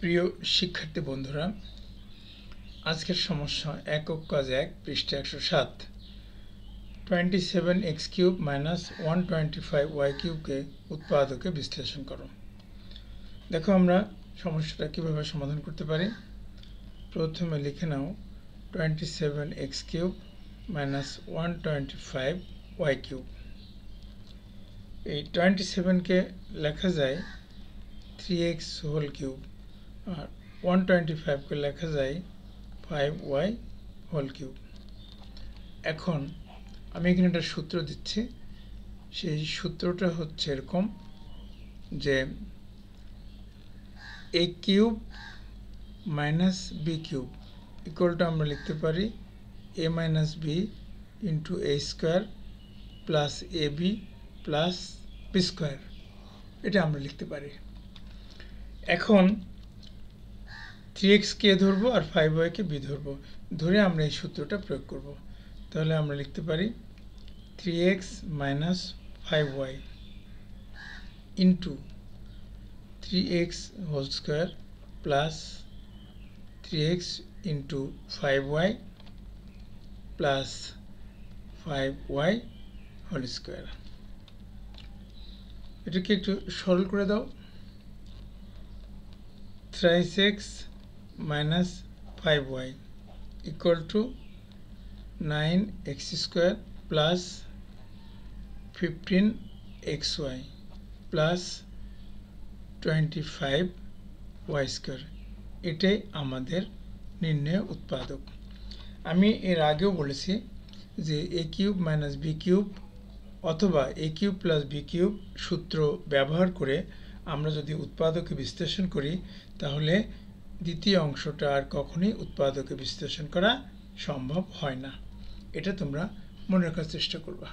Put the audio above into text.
প্রিয় শিক্ষার্থী বন্ধুরা, আজকের সমস্যা একক কাজ 1 পৃষ্ঠা 107 27x³ - 125y³ কে উৎপাদকে বিশ্লেষণ করো। দেখো আমরা সমস্যাটা কিভাবে সমাধান করতে পারি। প্রথমে লিখে নাও 27x³ - 125y³। এই 27 কে লেখা যায় 3x³ আর 125 কে লেখা যায় 5y³। এখন আমি এখানে একটা সূত্র দিচ্ছি, সেই সূত্রটা হচ্ছে এরকম যে a³ - b³ ইকুয়ালটা আমরা লিখতে পারি a - b * a² plus ab plus b²। এটা আমরা লিখতে পারি। এখন 3x কে ধরবো আর 5y কে b ধরবো, ধরে আমরা এই সূত্রটা প্রয়োগ করব। তাহলে আমরা লিখতে পারি 3x - 5y into 3x² plus 3x into 5y plus 5y²। এটাকে একটু সরল করে দাও। 3x - 5y equal to 9x² plus 15xy plus 25y²। এটাই আমাদের নির্ণয় উৎপাদক। আমি এর আগেও বলেছি যে a³ - b³ অথবা a³ plus b³ সূত্র ব্যবহার করে আমরা যদি উৎপাদকে বিশ্লেষণ করি, তাহলে দ্বিতীয় অংশটা আর কখনোই উৎপাদকে বিশ্লেষণ করা সম্ভব হয় না। এটা তোমরা মনে রাখার চেষ্টা করবা।